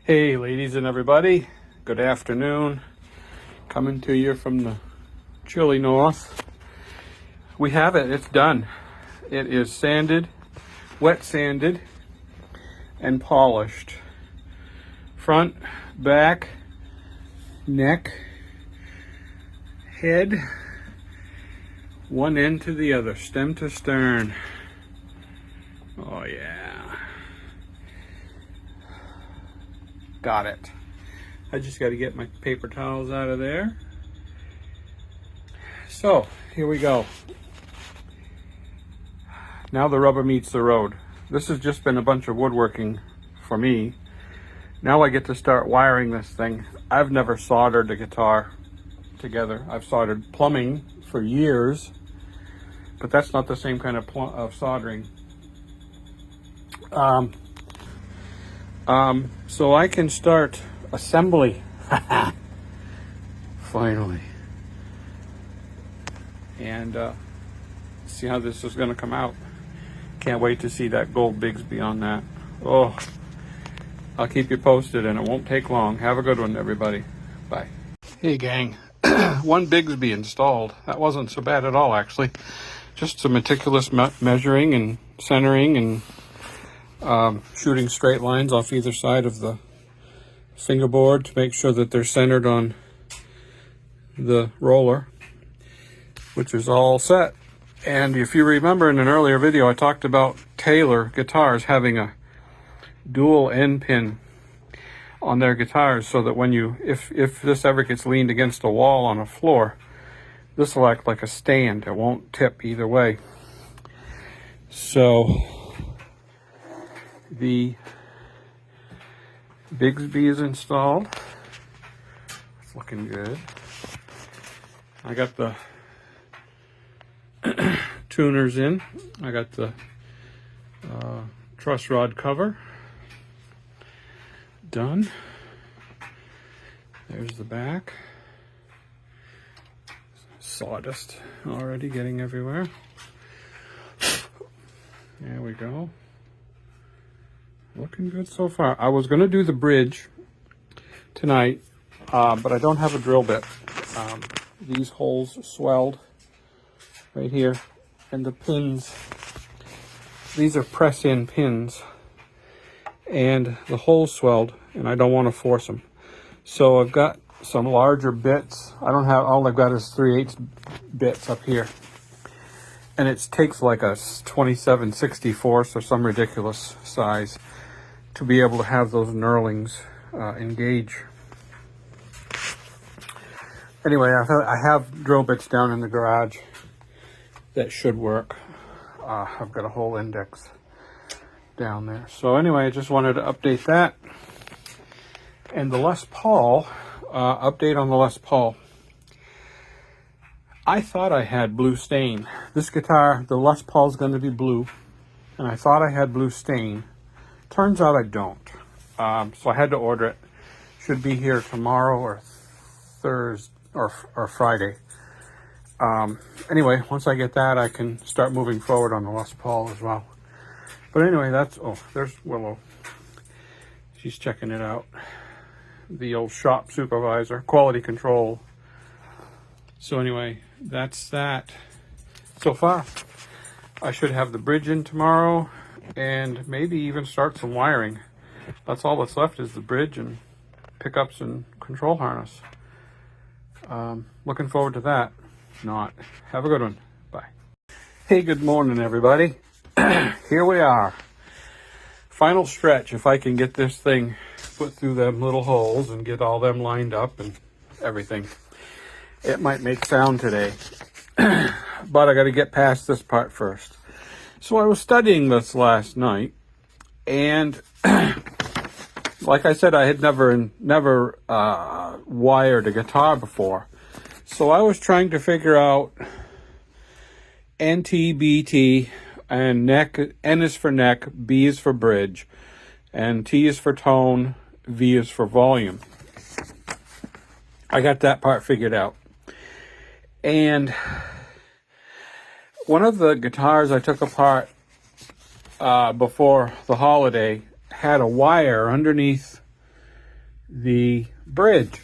Hey ladies and everybody, good afternoon. Coming to you from the chilly north. We have it, it's done. It is sanded, wet sanded, and polished. Front, back, neck, head, one end to the other, stem to stern. Oh yeah. Got it. I just got to get my paper towels out of there. So, here we go. Now the rubber meets the road. This has just been a bunch of woodworking for me. Now I get to start wiring this thing. I've never soldered a guitar together. I've soldered plumbing for years, but that's not the same kind of soldering. So I can start assembly. Finally. And see how this is going to come out. Can't wait to see that gold Bigsby on that. Oh, I'll keep you posted, and it won't take long. Have a good one, everybody. Bye. Hey, gang. One Bigsby installed. That wasn't so bad at all, actually. Just some meticulous measuring and centering and shooting straight lines off either side of the fingerboard to make sure that they're centered on the roller, which is all set. And if you remember in an earlier video, I talked about Taylor guitars having a dual end pin on their guitars, so that when you, if this ever gets leaned against a wall on a floor, this will act like a stand. It won't tip either way. So the Bigsby is installed. It's looking good. I got the tuners in. I got the truss rod cover done. There's the back. Sawdust already getting everywhere. There we go. Looking good so far. I was going to do the bridge tonight, but I don't have a drill bit. These holes swelled right here, and the pins, these are press-in pins, and the holes swelled, and I don't want to force them. So I've got some larger bits. I don't have, all I've got is 3/8 bits up here. And it takes like a 27/64 or some ridiculous size to be able to have those knurlings engage. Anyway, I have drill bits down in the garage that should work. I've got a whole index down there. So anyway, I just wanted to update that. And the Les Paul, update on the Les Paul. I thought I had blue stain. This guitar, the Les Paul, is going to be blue, and I thought I had blue stain. Turns out I don't. So I had to order it. Should be here tomorrow or Thursday or Friday. Anyway, once I get that, I can start moving forward on the Les Paul as well. But anyway, that's, oh, there's Willow. She's checking it out. The old shop supervisor, quality control. So anyway, that's that. So far, I should have the bridge in tomorrow and maybe even start some wiring. That's all that's left is the bridge and pickups and control harness. Looking forward to that. Not. Have a good one. Bye. Hey, good morning, everybody. Here we are. Final stretch. If I can get this thing put through them little holes and get all them lined up and everything, it might make sound today. But I got to get past this part first. So I was studying this last night, and like I said, I had never wired a guitar before. So I was trying to figure out NT, BT, and neck. N is for neck, B is for bridge, and T is for tone, V is for volume. I got that part figured out. And one of the guitars I took apart before the holiday had a wire underneath the bridge.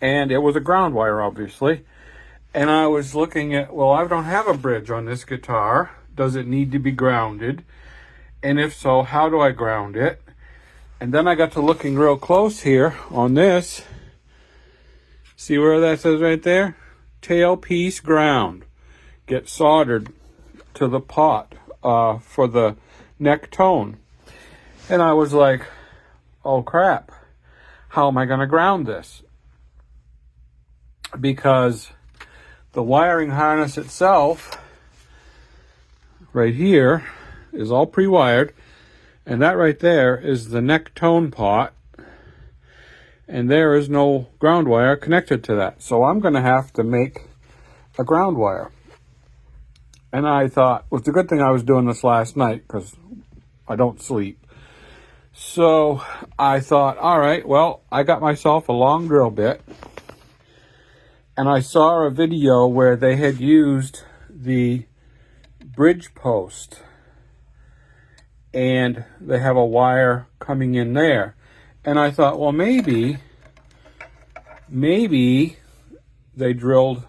And it was a ground wire, obviously. And I was looking at, well, I don't have a bridge on this guitar. Does it need to be grounded? And if so, how do I ground it? And then I got to looking real close here on this. See where that says right there? Tailpiece ground. Get soldered to the pot for the neck tone. And I was like, oh crap, how am I going to ground this? Because the wiring harness itself, right here, is all pre-wired. And that right there is the neck tone pot. And there is no ground wire connected to that. So I'm going to have to make a ground wire. And I thought, well, it's a good thing I was doing this last night because I don't sleep. So I thought, all right, well, I got myself a long drill bit. And I saw a video where they had used the bridge post. And they have a wire coming in there. And I thought, well, maybe they drilled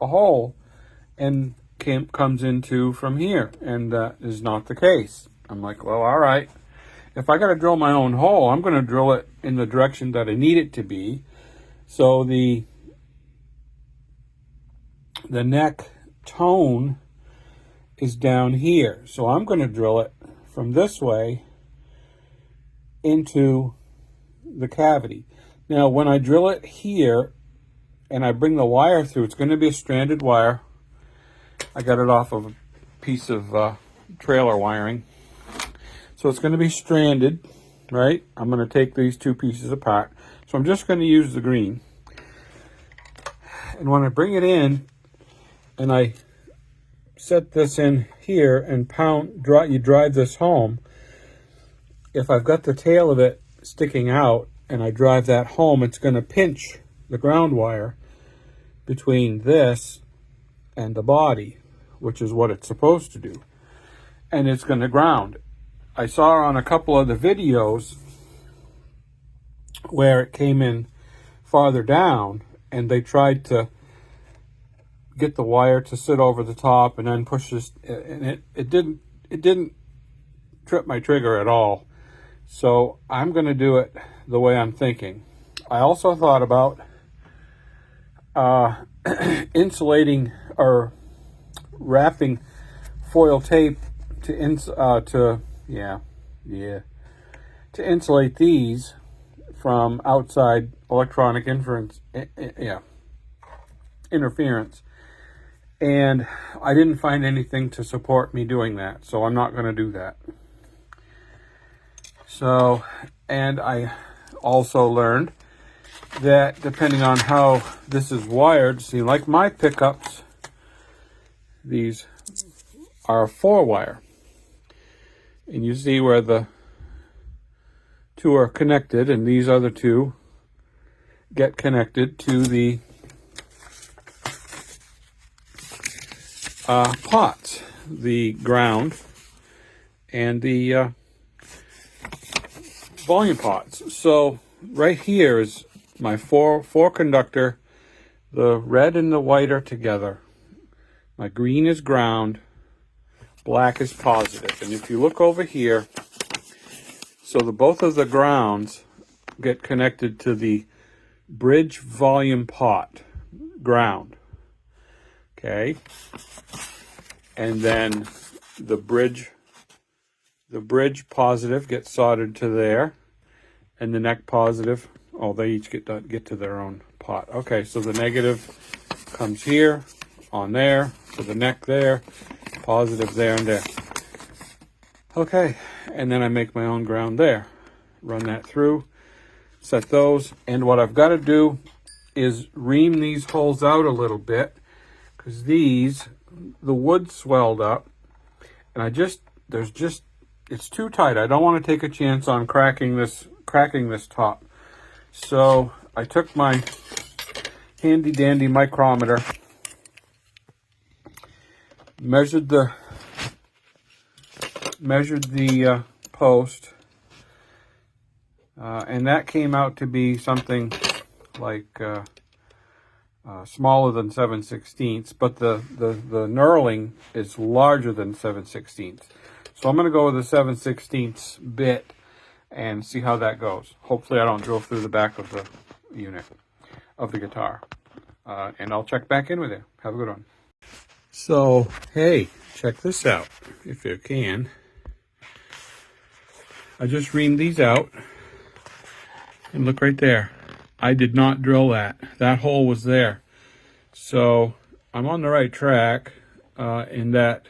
a hole and comes into from here. And that is not the case. I'm like, well, all right. If I got to drill my own hole, I'm going to drill it in the direction that I need it to be. So the neck tone is down here. So I'm going to drill it from this way into the cavity. Now, when I drill it here and I bring the wire through, it's going to be a stranded wire. I got it off of a piece of trailer wiring. So it's going to be stranded, right? I'm going to take these two pieces apart. So I'm just going to use the green. And when I bring it in and I set this in here and you drive this home, if I've got the tail of it sticking out and I drive that home, it's going to pinch the ground wire between this and the body, which is what it's supposed to do. And it's going to ground. I saw on a couple of the videos where it came in farther down and they tried to get the wire to sit over the top and then push this, and it didn't trip my trigger at all. So I'm going to do it the way I'm thinking. I also thought about insulating or wrapping foil tape to insulate these from outside electronic interference. And I didn't find anything to support me doing that, so I'm not going to do that. So, and I also learned that depending on how this is wired, see, like my pickups, these are 4-wire. And you see where the two are connected, and these other two get connected to the pots, the ground and the volume pots. So right here is my four conductor. The red and the white are together. My green is ground, black is positive. And if you look over here, so both of the grounds get connected to the bridge volume pot ground. Okay. And then the bridge positive gets soldered to there, and the neck positive, oh, they each get to their own pot. Okay, so the negative comes here, on there, to the neck there, positive there and there. Okay, and then I make my own ground there. Run that through, set those, and what I've got to do is ream these holes out a little bit, because the wood swelled up, and it's too tight. I don't want to take a chance on cracking this top. So I took my handy dandy micrometer, measured the post. And that came out to be something like smaller than 7/16, but the knurling is larger than 7/16. So I'm going to go with a 7/16 bit and see how that goes. Hopefully I don't drill through the back of the unit of the guitar. And I'll check back in with you. Have a good one. So, hey, check this out, if you can. I just reamed these out. And look right there. I did not drill that. That hole was there. So I'm on the right track in that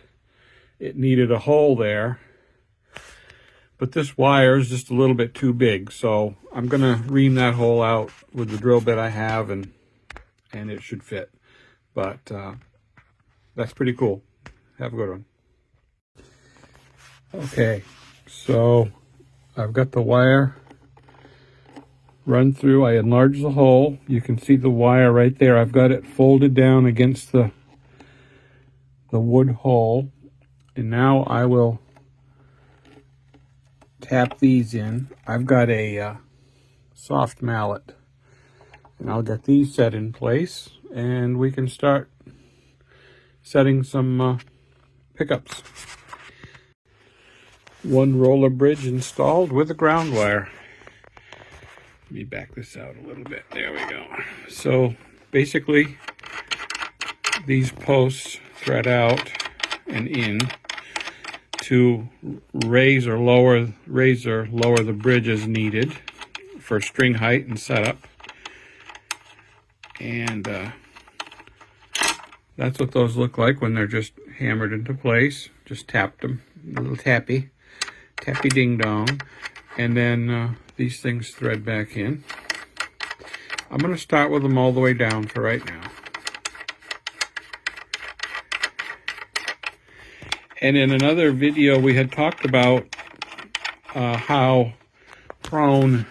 it needed a hole there. But this wire is just a little bit too big. So I'm going to ream that hole out with the drill bit I have, and it should fit. But that's pretty cool. Have a good one. Okay, so I've got the wire run through. I enlarged the hole. You can see the wire right there. I've got it folded down against the wood hole. And now I will tap these in. I've got a soft mallet. And I'll get these set in place. And we can start setting some pickups. One roller bridge installed with a ground wire. Let me back this out a little bit. There we go. So basically, these posts thread out and in to raise or lower the bridge as needed for string height and setup. And that's what those look like when they're just hammered into place. Just tapped them, a little tappy ding dong. And then these things thread back in. I'm going to start with them all the way down for right now. And in another video we had talked about how prone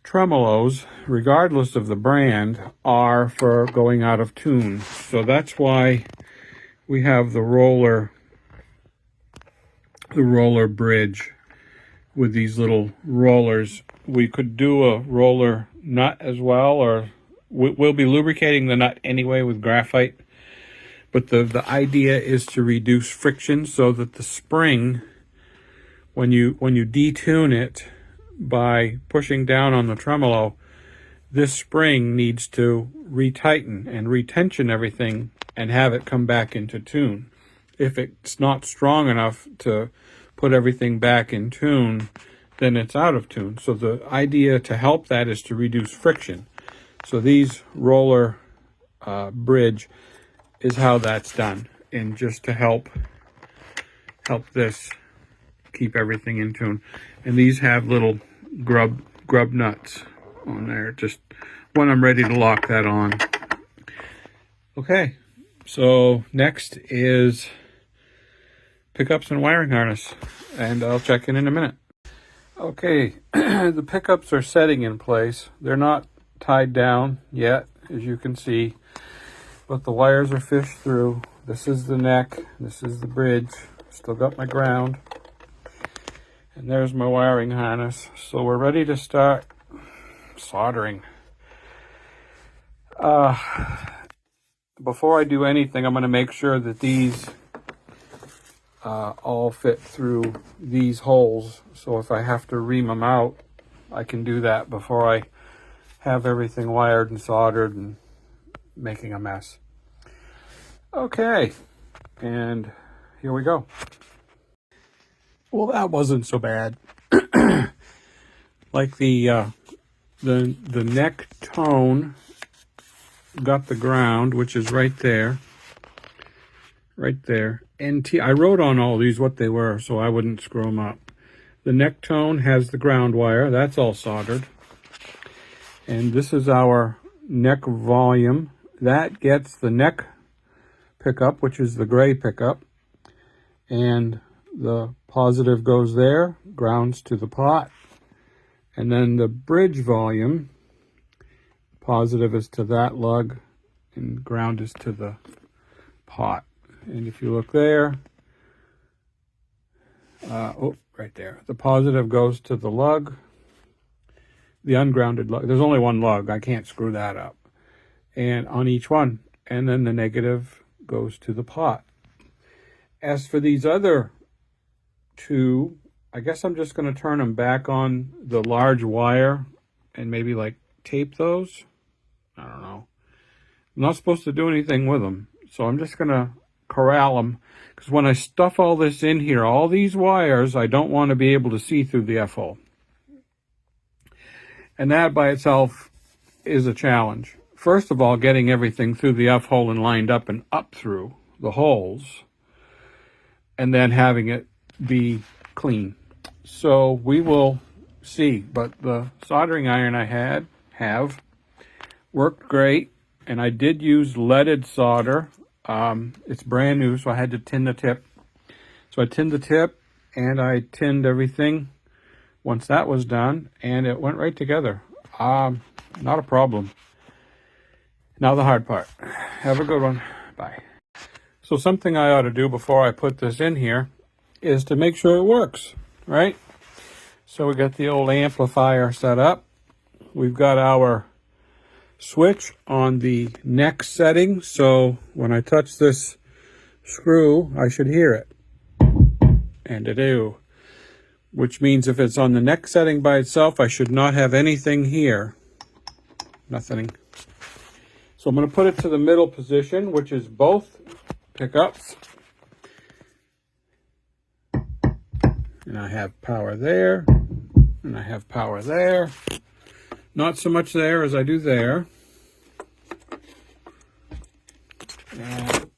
tremolos, regardless of the brand, are for going out of tune. So that's why we have the roller bridge with these little rollers. We could do a roller nut as well, or we'll be lubricating the nut anyway with graphite. But the idea is to reduce friction so that the spring, when you detune it by pushing down on the tremolo, this spring needs to retighten and retension everything and have it come back into tune. If it's not strong enough to put everything back in tune, then it's out of tune. So the idea to help that is to reduce friction. So these roller bridge is how that's done, and just to help this keep everything in tune. And these have little grub nuts on there, just when I'm ready to lock that on. Okay, so next is pickups and wiring harness, and I'll check in a minute. Okay, the pickups are setting in place. They're not tied down yet, as you can see, but the wires are fished through. This is the neck, this is the bridge. Still got my ground, and there's my wiring harness. So we're ready to start soldering. Before I do anything, I'm going to make sure that these all fit through these holes. So if I have to ream them out, I can do that before I have everything wired and soldered and making a mess. Okay, and here we go. Well, that wasn't so bad. Like the neck tone got the ground, which is right there. NT. I wrote on all these what they were so I wouldn't screw them up. The neck tone has the ground wire. That's all soldered. And this is our neck volume. That gets the neck pickup, which is the gray pickup. And the positive goes there, grounds to the pot. And then the bridge volume, positive is to that lug and ground is to the pot. And if you look there, right there, the positive goes to the lug the ungrounded lug. There's only one lug. I can't screw that up. And on each one. And then the negative goes to the pot. As for these other two, I guess I'm just going to turn them back on the large wire and maybe like tape those. I don't know. I'm not supposed to do anything with them. So I'm just going to corral them. Because when I stuff all this in here, all these wires, I don't want to be able to see through the F-hole. And that by itself is a challenge. First of all, getting everything through the F-hole and lined up and up through the holes. And then having it be clean. So we will see. But the soldering iron I have worked great. And I did use leaded solder. It's brand new, so I had to tin the tip. So I tinned the tip, and I tinned everything once that was done, and it went right together. Not a problem. Now the hard part. Have a good one. Bye. So something I ought to do before I put this in here is to make sure it works, right? So we got the old amplifier set up. We've got our switch on the neck setting, so when I touch this screw, I should hear it. And I do. Which means if it's on the neck setting by itself, I should not have anything here. Nothing. So I'm going to put it to the middle position, which is both pickups. And I have power there, and I have power there. Not so much there as I do there. And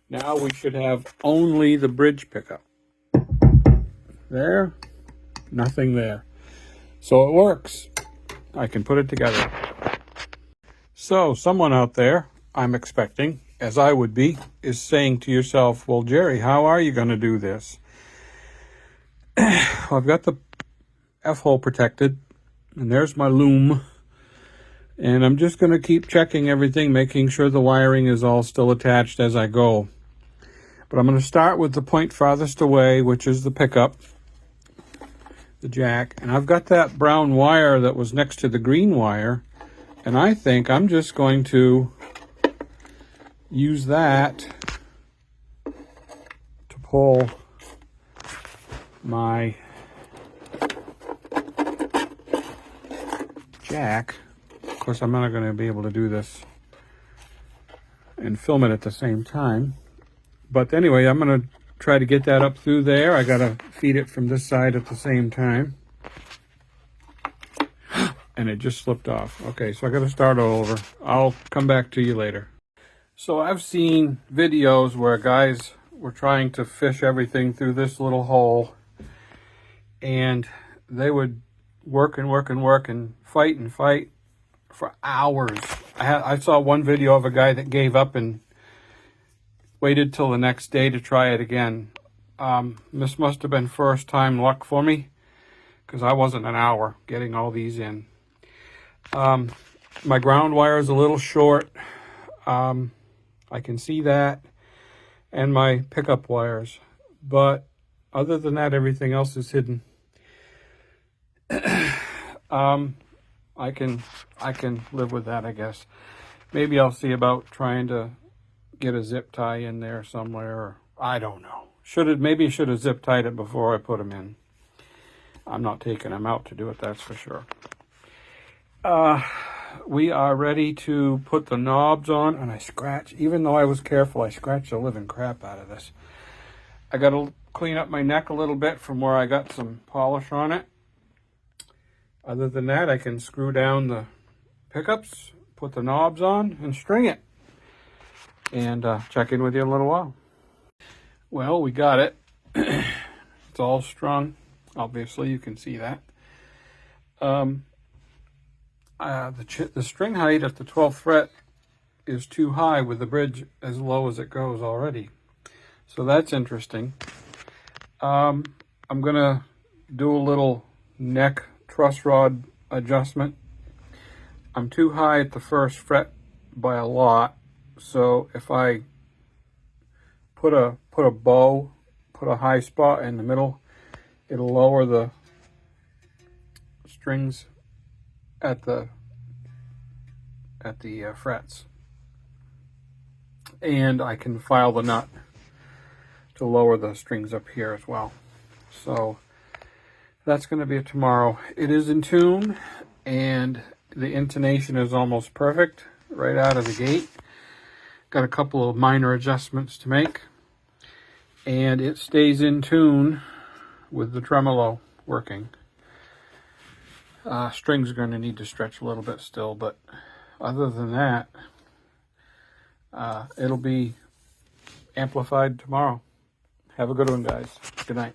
now we should have only the bridge pickup. There, nothing there. So it works. I can put it together. So someone out there, I'm expecting, as I would be, is saying to yourself, well, Jerry, how are you going to do this? I've got the F-hole protected. And there's my loom. And I'm just going to keep checking everything, making sure the wiring is all still attached as I go. But I'm going to start with the point farthest away, which is the pickup, the jack. And I've got that brown wire that was next to the green wire. And I think I'm just going to use that to pull my jack. Of course, I'm not going to be able to do this and film it at the same time. But anyway, I'm going to try to get that up through there. I got to feed it from this side at the same time. And it just slipped off. Okay, so I got to start all over. I'll come back to you later. So I've seen videos where guys were trying to fish everything through this little hole. And they would work and work and work and fight for hours. I saw one video of a guy that gave up and waited till the next day to try it again. This must have been first time luck for me, because I wasn't an hour getting all these in. My ground wire is a little short. I can see that. And my pickup wires. But other than that, everything else is hidden. I can live with that, I guess. Maybe I'll see about trying to get a zip tie in there somewhere. Or, I don't know. Maybe I should have zip tied it before I put them in. I'm not taking them out to do it, that's for sure. We are ready to put the knobs on, and I scratch. Even though I was careful, I scratched the living crap out of this. I got to clean up my neck a little bit from where I got some polish on it. Other than that, I can screw down the pickups, put the knobs on, and string it. And check in with you in a little while. Well, we got it. It's all strung. Obviously, you can see that. The string height at the 12th fret is too high with the bridge as low as it goes already. So that's interesting. I'm going to do a little neck truss rod adjustment. I'm too high at the first fret by a lot, so if I put a bow, put a high spot in the middle, it'll lower the strings at the frets, and I can file the nut to lower the strings up here as well. So that's going to be tomorrow. It is in tune, and the intonation is almost perfect right out of the gate. Got a couple of minor adjustments to make, and it stays in tune with the tremolo working. Strings are going to need to stretch a little bit still, but other than that, it'll be amplified tomorrow. Have a good one, guys. Good night.